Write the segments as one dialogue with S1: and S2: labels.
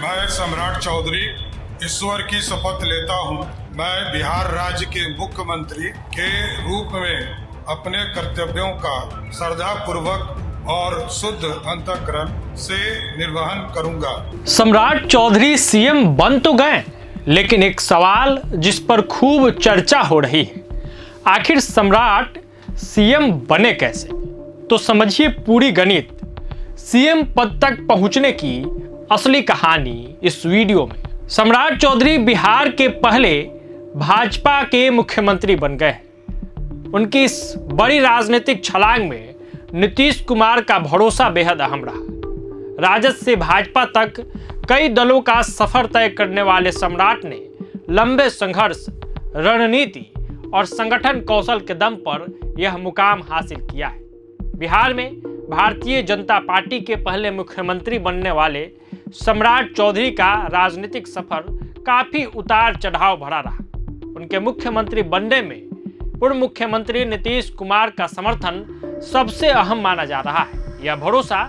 S1: मैं सम्राट चौधरी ईश्वर की शपथ लेता हूँ। मैं बिहार राज्य के मुख्यमंत्री के रूप में अपने कर्तव्यों का श्रद्धापूर्वक और शुद्ध अंतःकरण से निर्वहन करूंगा।
S2: सम्राट चौधरी सीएम बन तो गए, लेकिन एक सवाल जिस पर खूब चर्चा हो रही है, आखिर सम्राट सीएम बने कैसे? तो समझिए पूरी गणित। सीएम पद तक पहुंचने की असली कहानी इस वीडियो में। सम्राट चौधरी बिहार के पहले भाजपा के मुख्यमंत्री बन गए। उनकी इस बड़ी राजनीतिक छलांग में नीतीश कुमार का भरोसा बेहद अहम रहा। राजद से भाजपा तक कई दलों का सफर तय करने वाले सम्राट ने लंबे संघर्ष, रणनीति और संगठन कौशल के दम पर यह मुकाम हासिल किया है। बिहार में भारतीय जनता पार्टी के पहले मुख्यमंत्री बनने वाले सम्राट चौधरी का राजनीतिक सफर काफी उतार चढ़ाव भरा रहा। उनके मुख्यमंत्री बनने में पूर्व मुख्यमंत्री नीतीश कुमार का समर्थन सबसे अहम माना जा रहा है। यह भरोसा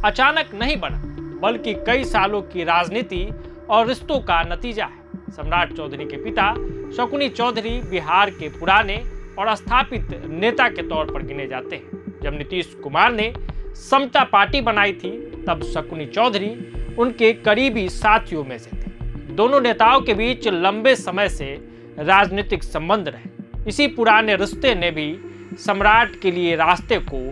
S2: अचानक नहीं बना, बल्कि कई सालों की राजनीति और रिश्तों का नतीजा है। सम्राट चौधरी के पिता शकुनी चौधरी बिहार के पुराने और स्थापित नेता के तौर पर गिने जाते हैं। जब नीतीश कुमार ने समता पार्टी बनाई थी, तब शकुनी चौधरी उनके करीबी साथियों में से थे। दोनों नेताओं के बीच लंबे समय से राजनीतिक संबंध रहे। इसी पुराने रिश्ते ने भी सम्राट के लिए रास्ते को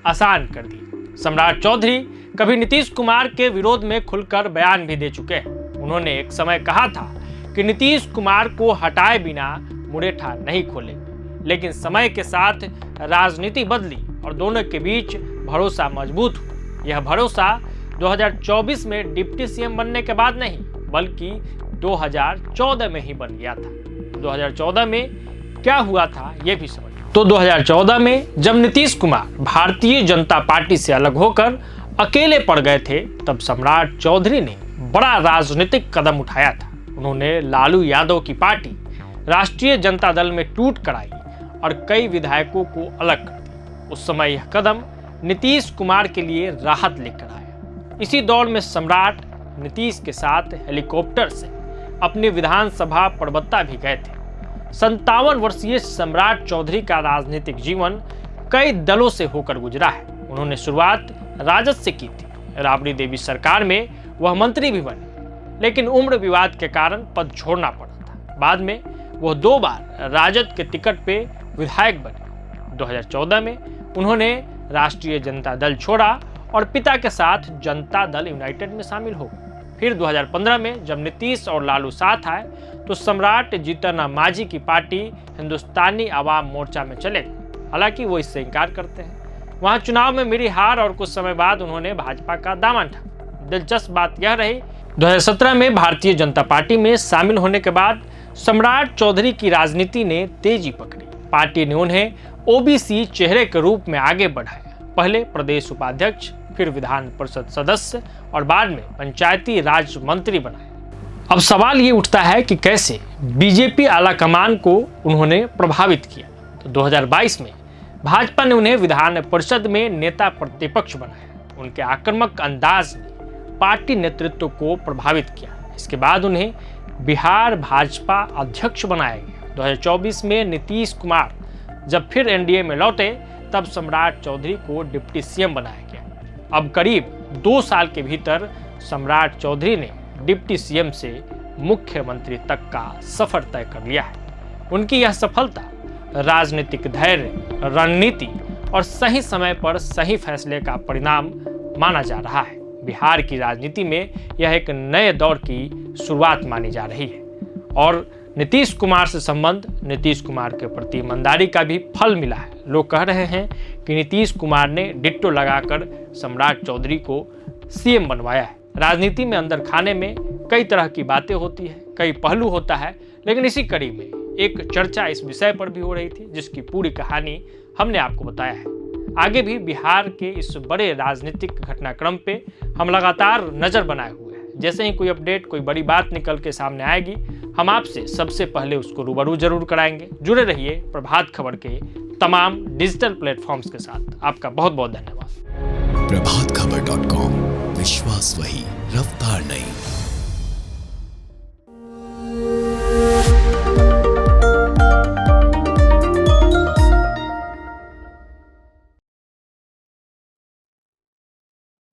S2: आसान कर दिया। सम्राट चौधरी कभी नीतीश कुमार के विरोध में खुलकर बयान भी दे चुके हैं। उन्होंने एक समय कहा था कि नीतीश कुमार को हटाए बिना मुरेठा नहीं खोलेंगे, लेकिन समय के साथ राजनीति बदली और दोनों के बीच भरोसा मजबूत हुआ। यह भरोसा 2024 में डिप्टी सीएम बनने के बाद नहीं, बल्कि 2014 में ही बन गया था। 2014 में क्या हुआ था यह भी समझ। तो 2014 में जब नीतीश कुमार भारतीय जनता पार्टी से अलग होकर अकेले पड़ गए थे, तब सम्राट चौधरी ने बड़ा राजनीतिक कदम उठाया था। उन्होंने लालू यादव की पार्टी राष्ट्रीय जनता दल में टूट कराई और कई विधायकों को अलग कर दिया। उस समय यह कदम नीतीश कुमार के लिए राहत लेकर आया। इसी दौर में सम्राट नीतीश के साथ हेलीकॉप्टर से अपनी विधानसभा प्रवक्ता भी गए थे। 57 वर्षीय सम्राट चौधरी का राजनीतिक जीवन कई दलों से होकर गुजरा है। उन्होंने शुरुआत राजद से की थी। राबड़ी देवी सरकार में वह मंत्री भी बने, लेकिन उम्र विवाद के कारण पद छोड़ना पड़ा था। बाद में वह 2 बार राजद के टिकट पे विधायक बने। 2014 में उन्होंने राष्ट्रीय जनता दल छोड़ा और पिता के साथ जनता दल यूनाइटेड में शामिल हो गए। फिर 2015 में जब नीतीश और लालू साथ आए, तो सम्राट जीतन राम मांझी की पार्टी हिंदुस्तानी आवाम मोर्चा में चले गए। हालांकि वो इससे इनकार करते हैं। वहां चुनाव में मिली हार और कुछ समय बाद उन्होंने भाजपा का दामन थामा। दिलचस्प बात यह रही, 2017 में भारतीय जनता पार्टी में शामिल होने के बाद सम्राट चौधरी की राजनीति ने तेजी पकड़ी। पार्टी ने उन्हें ओबीसी चेहरे के रूप में आगे बढ़ाया। पहले प्रदेश उपाध्यक्ष, फिर विधान परिषद सदस्य और बाद में पंचायती राज मंत्री बनाए। अब सवाल ये उठता है कि कैसे बीजेपी आला कमान को उन्होंने प्रभावित किया। तो 2022 में भाजपा ने उन्हें विधान परिषद में नेता प्रतिपक्ष बनाया। उनके आक्रामक अंदाज ने पार्टी नेतृत्व को प्रभावित किया। इसके बाद उन्हें बिहार भाजपा अध्यक्ष बनाया गया। 2024 में नीतीश कुमार जब फिर एनडीए में लौटे, तब सम्राट चौधरी को डिप्टी सीएम बनाया गया। अब करीब 2 साल के भीतर सम्राट चौधरी ने डिप्टी सीएम से मुख्यमंत्री तक का सफर तय कर लिया है। उनकी यह सफलता राजनीतिक धैर्य, रणनीति और सही समय पर सही फैसले का परिणाम माना जा रहा है। बिहार की राजनीति में यह एक नए दौर की शुरुआत मानी जा रही है और नीतीश कुमार से संबंध, नीतीश कुमार के प्रति ईमानदारी का भी फल मिला है। लोग कह रहे हैं कि नीतीश कुमार ने डिट्टो लगाकर सम्राट चौधरी को सीएम बनवाया है। राजनीति में अंदर खाने में कई तरह की बातें होती है, कई पहलू होता है, लेकिन इसी कड़ी में एक चर्चा इस विषय पर भी हो रही थी, जिसकी पूरी कहानी हमने आपको बताया है। आगे भी बिहार के इस बड़े राजनीतिक घटनाक्रम पे हम लगातार नजर बनाए हुए हैं। जैसे ही कोई अपडेट, कोई बड़ी बात निकल के सामने आएगी, हम आपसे सबसे पहले उसको रूबरू जरूर कराएंगे। जुड़े रहिए प्रभात खबर के तमाम डिजिटल प्लेटफॉर्म्स के साथ। आपका बहुत बहुत धन्यवाद।
S3: प्रभातखबर.com, विश्वास वही, रफ्तार नहीं।